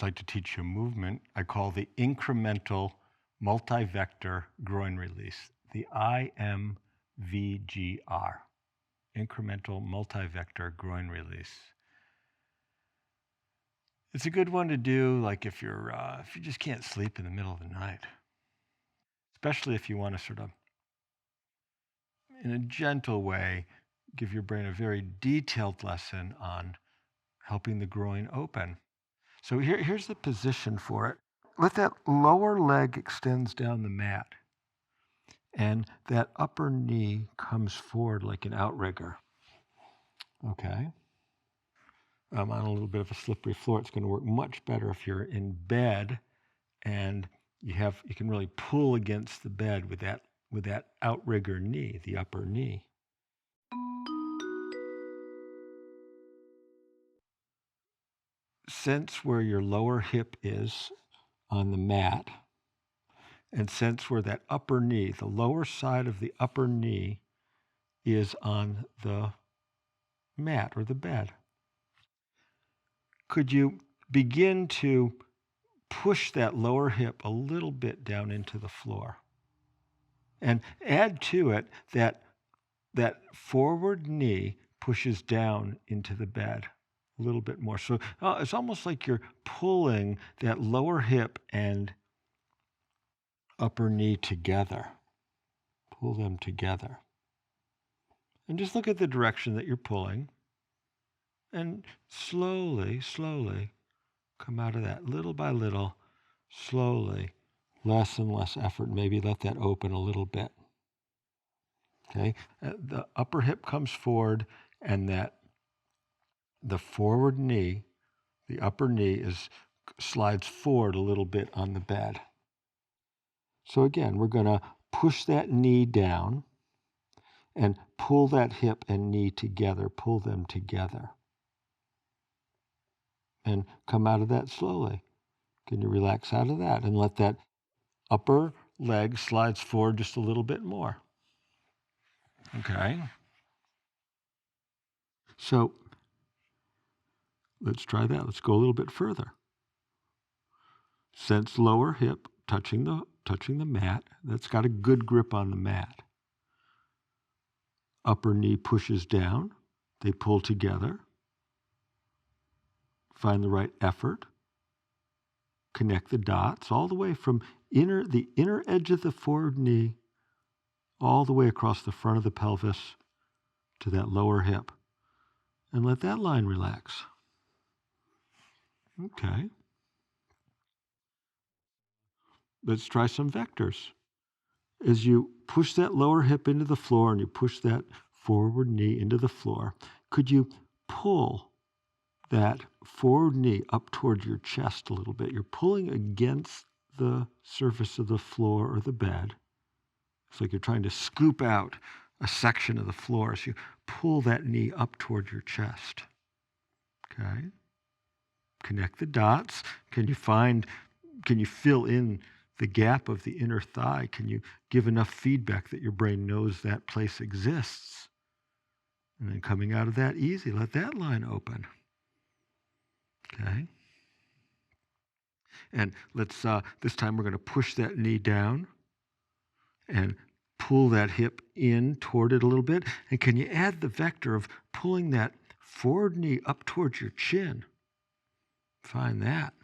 I'd like to teach you a movement I call the incremental multi-vector groin release, the IMVGR, incremental multi-vector groin release. It's a good one to do, like if you just can't sleep in the middle of the night, especially if you want to sort of, in a gentle way, give your brain a very detailed lesson on helping the groin open. So here's the position for it. Let that lower leg extends down the mat, and that upper knee comes forward like an outrigger. Okay. I'm on a little bit of a slippery floor. It's going to work much better if you're in bed and you can really pull against the bed with that outrigger knee, the upper knee. Sense where your lower hip is on the mat, and sense where that upper knee, the lower side of the upper knee, is on the mat or the bed. Could you begin to push that lower hip a little bit down into the floor? And add to it that forward knee pushes down into the bed a little bit more. So it's almost like you're pulling that lower hip and upper knee together. Pull them together. And just look at the direction that you're pulling. And slowly, slowly come out of that, little by little, slowly, less and less effort. Maybe let that open a little bit. Okay, the upper hip comes forward, and the forward knee, the upper knee slides forward a little bit on the bed. So again, we're going to push that knee down and pull that hip and knee together, pull them together. And come out of that slowly. Can you relax out of that and let that upper leg slides forward just a little bit more? Okay. So let's try that. Let's go a little bit further. Sense lower hip touching the mat. That's got a good grip on the mat. Upper knee pushes down. They pull together. Find the right effort. Connect the dots all the way from the inner edge of the forward knee all the way across the front of the pelvis to that lower hip. And let that line relax. Okay. Let's try some vectors. As you push that lower hip into the floor and you push that forward knee into the floor, could you pull that forward knee up towards your chest a little bit? You're pulling against the surface of the floor or the bed. It's like you're trying to scoop out a section of the floor. So you pull that knee up towards your chest. Okay. Connect the dots. Can you fill in the gap of the inner thigh? Can you give enough feedback that your brain knows that place exists? And then coming out of that easy, let that line open. Okay. And let's, this time we're going to push that knee down and pull that hip in toward it a little bit. And can you add the vector of pulling that forward knee up towards your chin? Find that.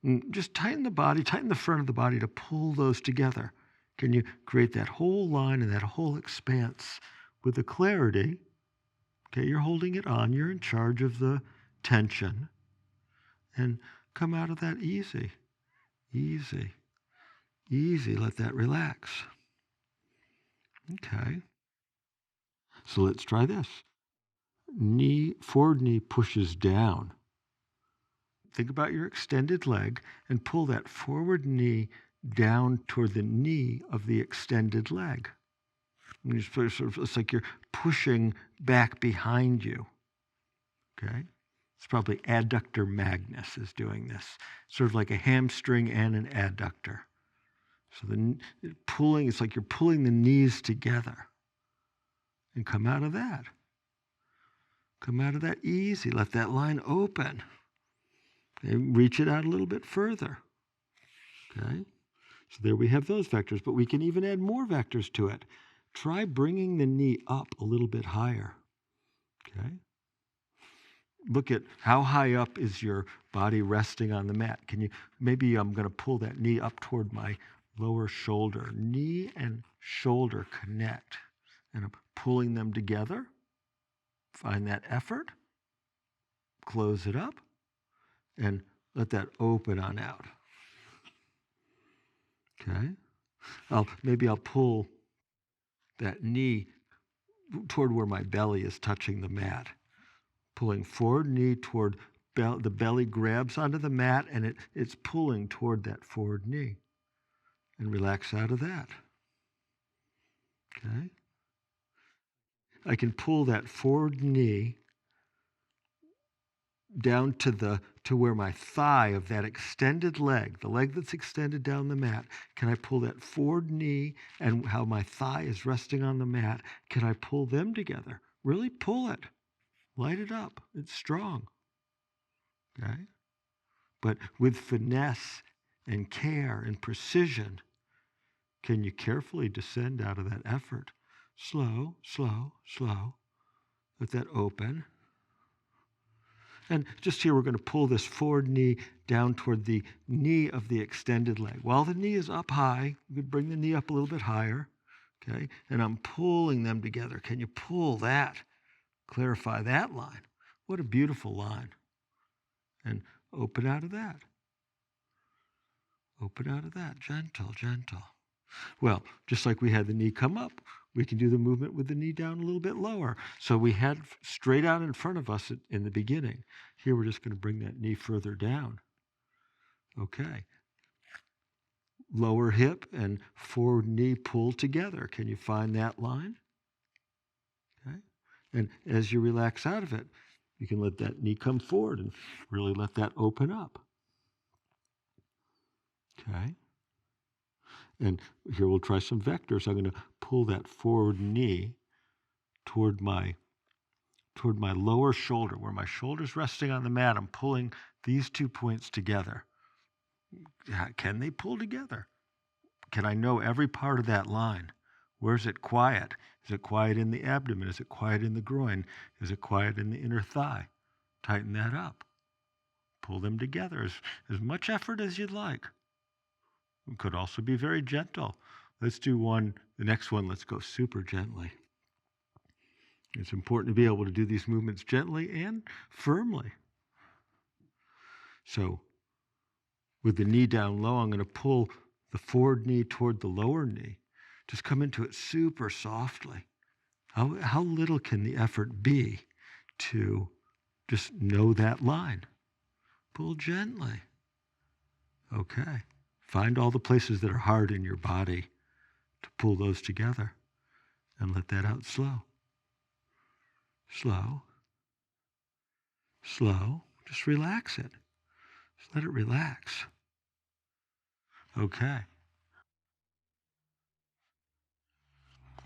And just tighten the body, tighten the front of the body to pull those together. Can you create that whole line and that whole expanse with the clarity? Okay, you're holding it on. You're in charge of the tension. And come out of that easy, easy, easy. Let that relax. Okay. So let's try this. Forward knee pushes down. Think about your extended leg and pull that forward knee down toward the knee of the extended leg. And it's like you're pushing back behind you. Okay? It's probably adductor magnus is doing this. Sort of like a hamstring and an adductor. So it's like you're pulling the knees together. And come out of that. Come out of that easy. Let that line open. Okay, reach it out a little bit further. Okay, so there we have those vectors, but we can even add more vectors to it. Try bringing the knee up a little bit higher. Okay, look at how high up is your body resting on the mat. Can you, maybe I'm going to pull that knee up toward my lower shoulder. Knee and shoulder connect, and I'm pulling them together. Find that effort, close it up, and let that open on out. Okay? Maybe I'll pull that knee toward where my belly is touching the mat. Pulling forward, knee toward the belly grabs onto the mat, and it's pulling toward that forward knee. And relax out of that. Okay? I can pull that forward knee down to where my thigh of that extended leg, the leg that's extended down the mat, can I pull that forward knee and how my thigh is resting on the mat, can I pull them together? Really pull it. Light it up. It's strong. Okay? But with finesse and care and precision, can you carefully descend out of that effort? Slow, slow, slow. Let that open. And just here, we're going to pull this forward knee down toward the knee of the extended leg. While the knee is up high, we could bring the knee up a little bit higher. Okay? And I'm pulling them together. Can you pull that? Clarify that line. What a beautiful line. And open out of that. Open out of that. Gentle, gentle. Well, just like we had the knee come up, we can do the movement with the knee down a little bit lower. So we had straight out in front of us in the beginning. Here we're just going to bring that knee further down. Okay. Lower hip and forward knee pull together. Can you find that line? Okay. And as you relax out of it, you can let that knee come forward and really let that open up. Okay. And here we'll try some vectors. I'm going to pull that forward knee toward my lower shoulder, where my shoulder's resting on the mat. I'm pulling these 2 points together. Can they pull together? Can I know every part of that line? Where's it quiet? Is it quiet in the abdomen? Is it quiet in the groin? Is it quiet in the inner thigh? Tighten that up. Pull them together. As much effort as you'd like. It could also be very gentle. Let's do the next one, let's go super gently. It's important to be able to do these movements gently and firmly. So with the knee down low, I'm going to pull the forward knee toward the lower knee. Just come into it super softly. How little can the effort be to just know that line? Pull gently. Okay. Find all the places that are hard in your body to pull those together and let that out slow. Slow. Slow. Just relax it. Just let it relax. Okay.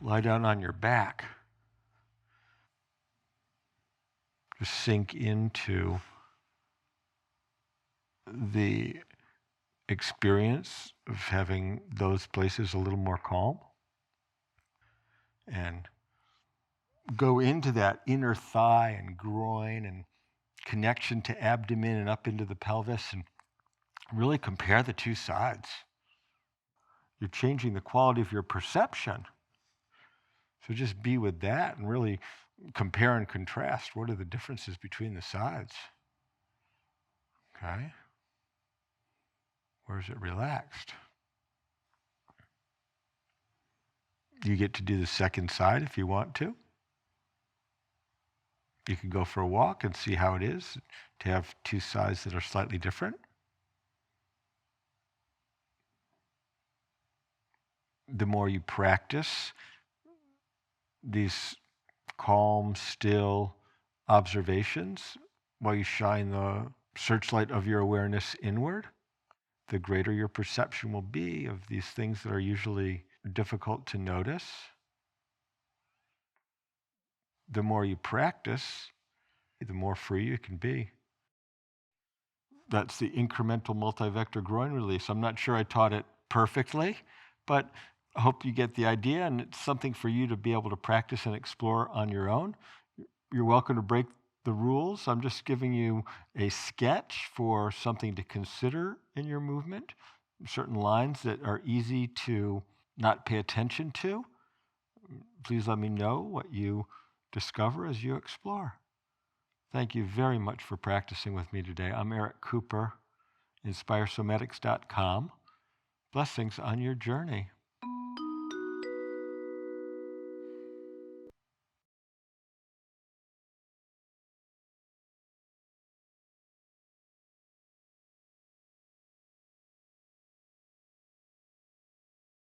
Lie down on your back. Just sink into the experience of having those places a little more calm. And go into that inner thigh and groin and connection to abdomen and up into the pelvis and really compare the two sides. You're changing the quality of your perception. So just be with that and really compare and contrast. What are the differences between the sides? Okay. Where is it relaxed? You get to do the second side if you want to. You can go for a walk and see how it is to have two sides that are slightly different. The more you practice these calm, still observations while you shine the searchlight of your awareness inward, the greater your perception will be of these things that are usually difficult to notice. The more you practice, the more free you can be. That's the incremental multi-vector groin release. I'm not sure I taught it perfectly, but I hope you get the idea, and it's something for you to be able to practice and explore on your own. You're welcome to break the rules. I'm just giving you a sketch for something to consider in your movement, certain lines that are easy to not pay attention to. Please let me know what you discover as you explore. Thank you very much for practicing with me today. I'm Eric Cooper, InspireSomatics.com. Blessings on your journey.